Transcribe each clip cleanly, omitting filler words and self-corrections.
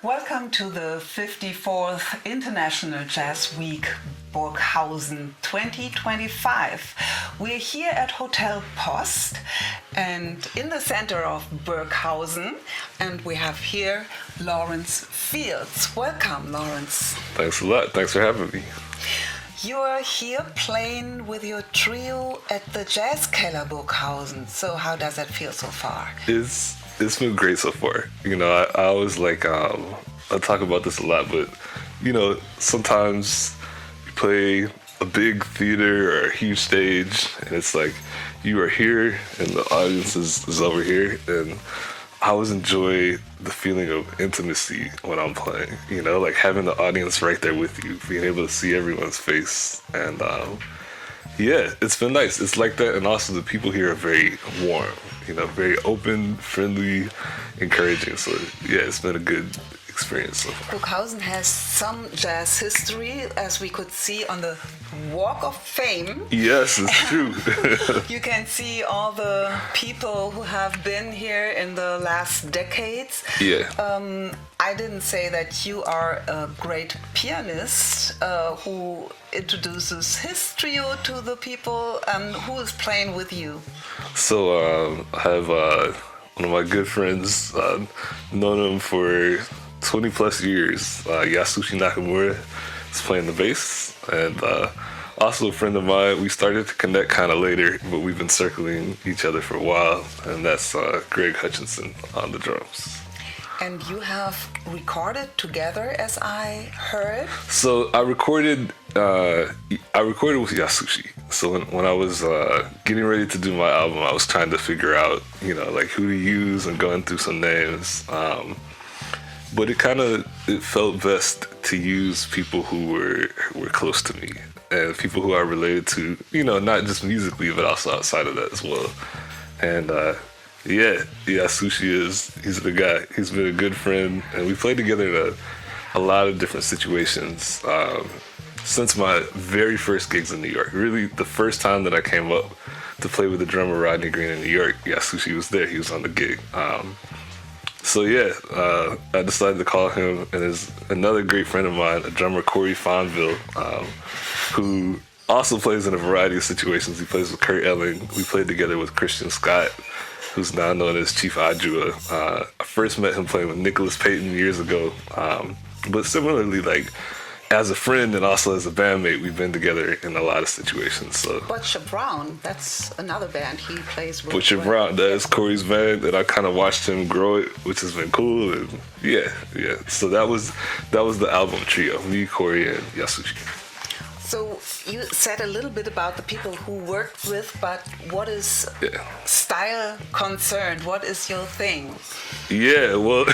Welcome to the 54th International Jazz Week Burghausen 2025. We're here at Hotel Post and in the center of Burghausen, and we have here Lawrence Fields. Welcome, Lawrence. Thanks a lot. Thanks for having me. You are here playing with your trio at the Jazz Keller Burghausen. So how does that feel so far? It's been great so far. You know, I always like, I talk about this a lot, but, you know, sometimes you play a big theater or a huge stage, and it's like you are here and the audience is over here. And I always enjoy the feeling of intimacy when I'm playing, you know, like having the audience right there with you, being able to see everyone's face. And yeah, it's been nice. It's like that. And also the people here are very warm, you know, very open, friendly, encouraging. So yeah, it's been a good experience so far. Burghausen has some jazz history, as we could see on the Walk of Fame. Yes, it's true. You can see all the people who have been here in the last decades. Yeah. I didn't say that you are a great pianist who introduces his trio to the people, and who is playing with you? So I have one of my good friends, known him for 20 plus years, Yasushi Nakamura is playing the bass, and also a friend of mine. We started to connect kind of later, but we've been circling each other for a while, and that's Greg Hutchinson on the drums. And you have recorded together, as I heard? So I recorded with Yasushi. So when I was getting ready to do my album, I was trying to figure out, you know, like who to use and going through some names. But it felt best to use people who were close to me and people who are related to, you know, not just musically, but also outside of that as well. And yeah, Yasushi he's the guy. He's been a good friend, and we played together in a lot of different situations since my very first gigs in New York. Really, the first time that I came up to play with the drummer Rodney Green in New York, Yasushi was there. He was on the gig. So yeah, I decided to call him, and there's another great friend of mine, a drummer, Corey Fonville, who also plays in a variety of situations. He plays with Kurt Elling. We played together with Christian Scott, who's now known as Chief Ajua. I first met him playing with Nicholas Payton years ago. But similarly, like, as a friend and also as a bandmate, we've been together in a lot of situations. So Butcher Brown, that's another band he plays with. Butcher Brown, that is Corey's band, and I kind of watched him grow it, which has been cool. And yeah. So that was the album trio, me, Corey, and Yasushi. So you said a little bit about the people who worked with, but what is style concerned? What is your thing? Yeah, well,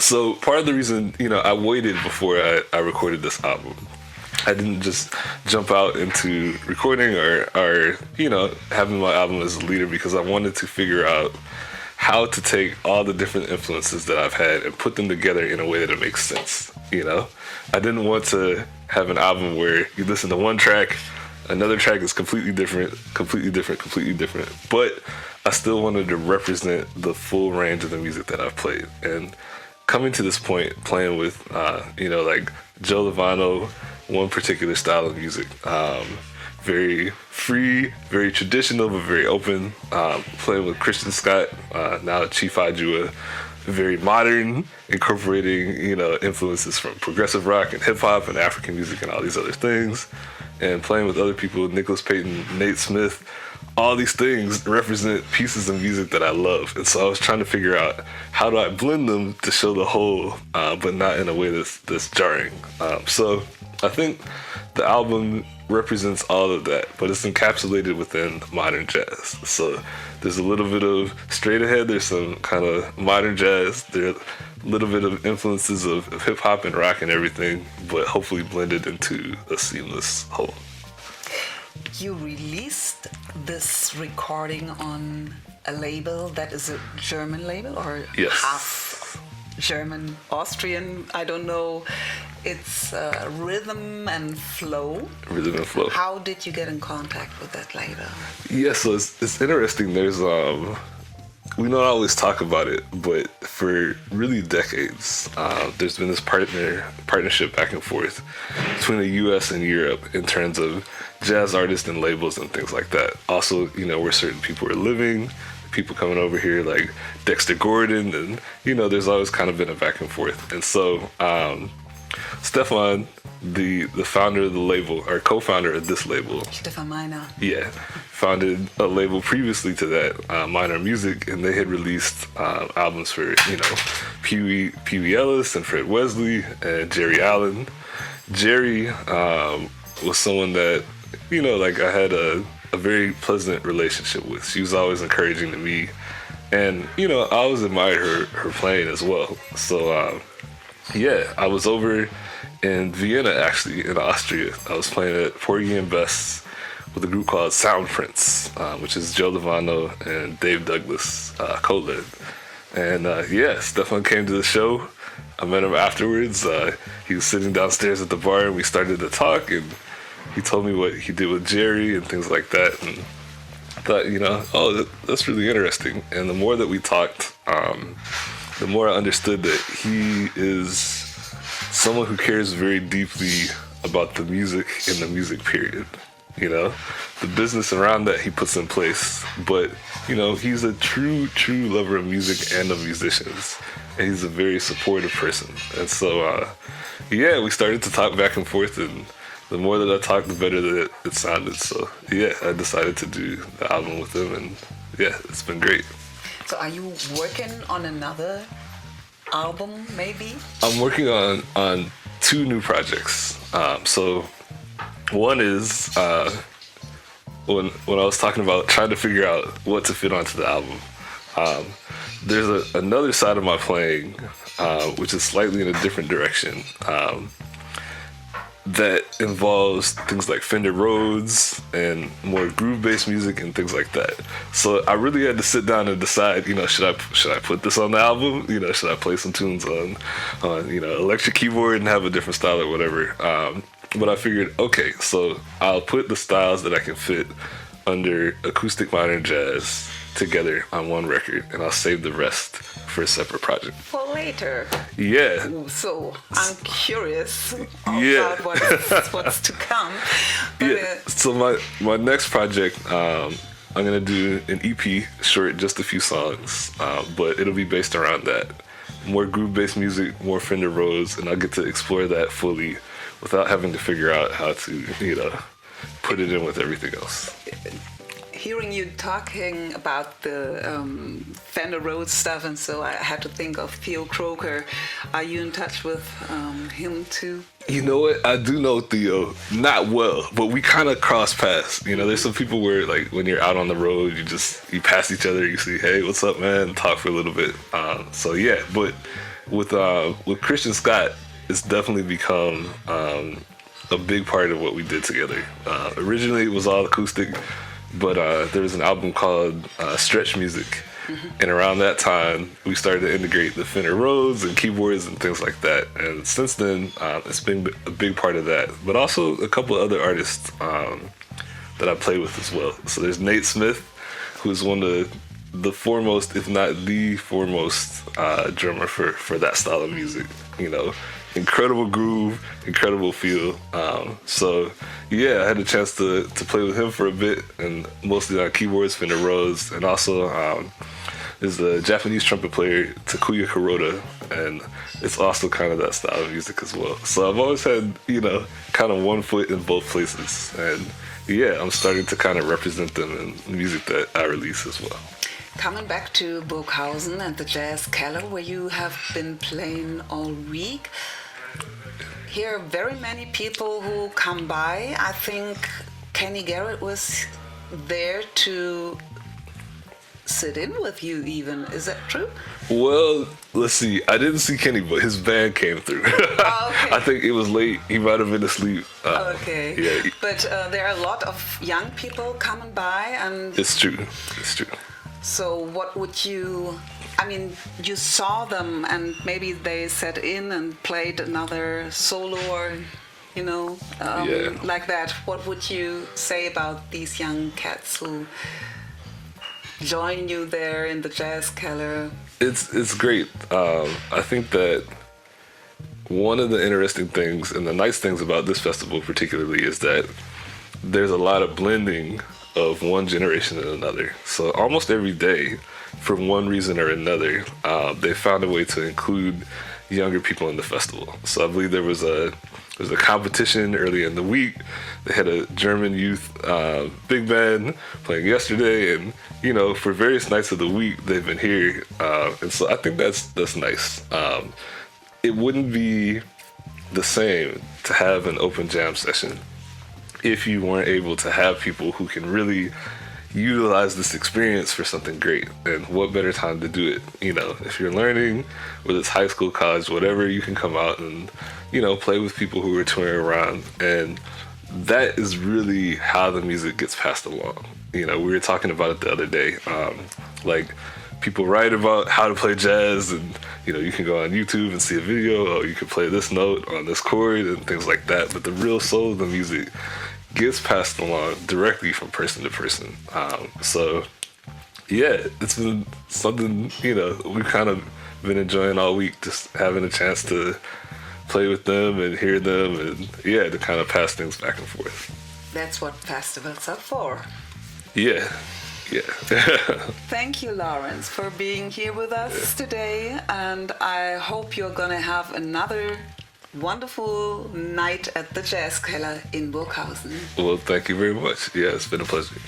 so part of the reason, you know, I waited before I recorded this album. I didn't just jump out into recording or you know, having my album as a leader, because I wanted to figure out how to take all the different influences that I've had and put them together in a way that it makes sense, you know? I didn't want to have an album where you listen to one track, another track is completely different, but I still wanted to represent the full range of the music that I've played. And coming to this point, playing with, you know, like Joe Lovano, one particular style of music, very free, very traditional, but very open. Playing with Christian Scott, now Chief Ajua, very modern, incorporating, you know, influences from progressive rock and hip hop and African music and all these other things. And playing with other people, Nicholas Payton, Nate Smith, all these things represent pieces of music that I love. And so I was trying to figure out, how do I blend them to show the whole, but not in a way that's jarring. So I think the album represents all of that, but it's encapsulated within modern jazz. So there's a little bit of straight ahead, there's some kind of modern jazz, there's a little bit of influences of hip hop and rock and everything, but hopefully blended into a seamless whole. You released this recording on a label that is a German label, or yes, half German, Austrian, I don't know. It's Rhythm and Flow. Rhythm and Flow. How did you get in contact with that label? Yeah, so it's interesting. There's we don't always talk about it, but for really decades, there's been this partnership back and forth between the U.S. and Europe in terms of jazz artists and labels and things like that. Also, where certain people are living, people coming over here like Dexter Gordon, and there's always kind of been a back and forth. And so Stefan, the founder of the label, or co-founder of this label, Stefan Meiner, founded a label previously to that, Minor Music, and they had released albums for Pee Wee Ellis and Fred Wesley and Jerry Allen. Jerry was someone that I had a very pleasant relationship with. She was always encouraging to me, and I always admired her playing as well. So I was over in Vienna, actually, in Austria. I was playing at Porgy and Bess with a group called Soundprints, which is Joe Lovano and Dave Douglas co-led. And Stefan came to the show. I met him afterwards. He was sitting downstairs at the bar, and we started to talk, and he told me what he did with Jerry and things like that. And I thought, that's really interesting. And the more that we talked, the more I understood that he is someone who cares very deeply about the music and the music period. The business around that he puts in place. But, he's a true lover of music and of musicians. And he's a very supportive person. And so, we started to talk back and forth, and the more that I talked, the better that it sounded. So, I decided to do the album with him, and it's been great. So are you working on another album, maybe? I'm working on 2 new projects. So one is when I was talking about trying to figure out what to fit onto the album, there's another side of my playing, which is slightly in a different direction, that involves things like Fender Rhodes and more groove-based music and things like that. So I really had to sit down and decide, should I put this on the album? Should I play some tunes on electric keyboard and have a different style or whatever? But I figured, okay, so I'll put the styles that I can fit under acoustic modern jazz together on one record, and I'll save the rest for a separate project. For later. Yeah. So I'm curious about what's to come. But, So my next project, I'm gonna do an EP, short, just a few songs, but it'll be based around that. More groove-based music, more Fender Rhodes, and I'll get to explore that fully without having to figure out how to, put it in with everything else. Hearing you talking about the Fender Rhodes stuff, and so I had to think of Theo Croker. Are you in touch with him too? You know what? I do know Theo, not well, but we kind of cross paths. There's some people where, like, when you're out on the road, you pass each other, you see, hey, what's up, man? Talk for a little bit. But with Christian Scott, it's definitely become a big part of what we did together. Originally, it was all acoustic. But there was an album called Stretch Music, and around that time, we started to integrate the Fender Rhodes and keyboards and things like that. And since then, it's been a big part of that. But also a couple of other artists that I play with as well. So there's Nate Smith, who's one of the foremost, if not the foremost, drummer for that style of music. Incredible groove, incredible feel. I had a chance to play with him for a bit, and mostly on keyboards, Fender Rhodes, and also there's a Japanese trumpet player, Takuya Kuroda, and it's also kind of that style of music as well. So I've always had, kind of one foot in both places, and I'm starting to kind of represent them in the music that I release as well. Coming back to Burghausen and the Jazz Keller, where you have been playing all week, here are very many people who come by. I think Kenny Garrett was there to sit in with you even. Is that true? Well, let's see. I didn't see Kenny, but his band came through. Oh, okay. I think it was late. He might have been asleep. Okay. Yeah. But there are a lot of young people coming by, and It's true. It's true. so what would you... I mean, you saw them and maybe they sat in and played another solo or, like that. What would you say about these young cats who join you there in the Jazz Keller? It's great. I think that one of the interesting things and the nice things about this festival particularly is that there's a lot of blending of one generation and another. So almost every day, for one reason or another, they found a way to include younger people in the festival. So I believe there was a competition early in the week. They had a German youth big band playing yesterday, and for various nights of the week they've been here, and so I think that's nice. It wouldn't be the same to have an open jam session if you weren't able to have people who can really utilize this experience for something great. And what better time to do it? If you're learning, whether it's high school, college, whatever, you can come out and play with people who are touring around, and that is really how the music gets passed along. We were talking about it the other day. Like, people write about how to play jazz, and you can go on YouTube and see a video, or you can play this note on this chord and things like that. But the real soul of the music gets passed along directly from person to person. So yeah, it's been something we've kind of been enjoying all week, just having a chance to play with them and hear them, and to kind of pass things back and forth. That's what festivals are for. Yeah. Thank you, Lawrence, for being here with us today, and I hope you're gonna have another wonderful night at the Jazz Keller in Burghausen. Well, thank you very much. Yeah, it's been a pleasure.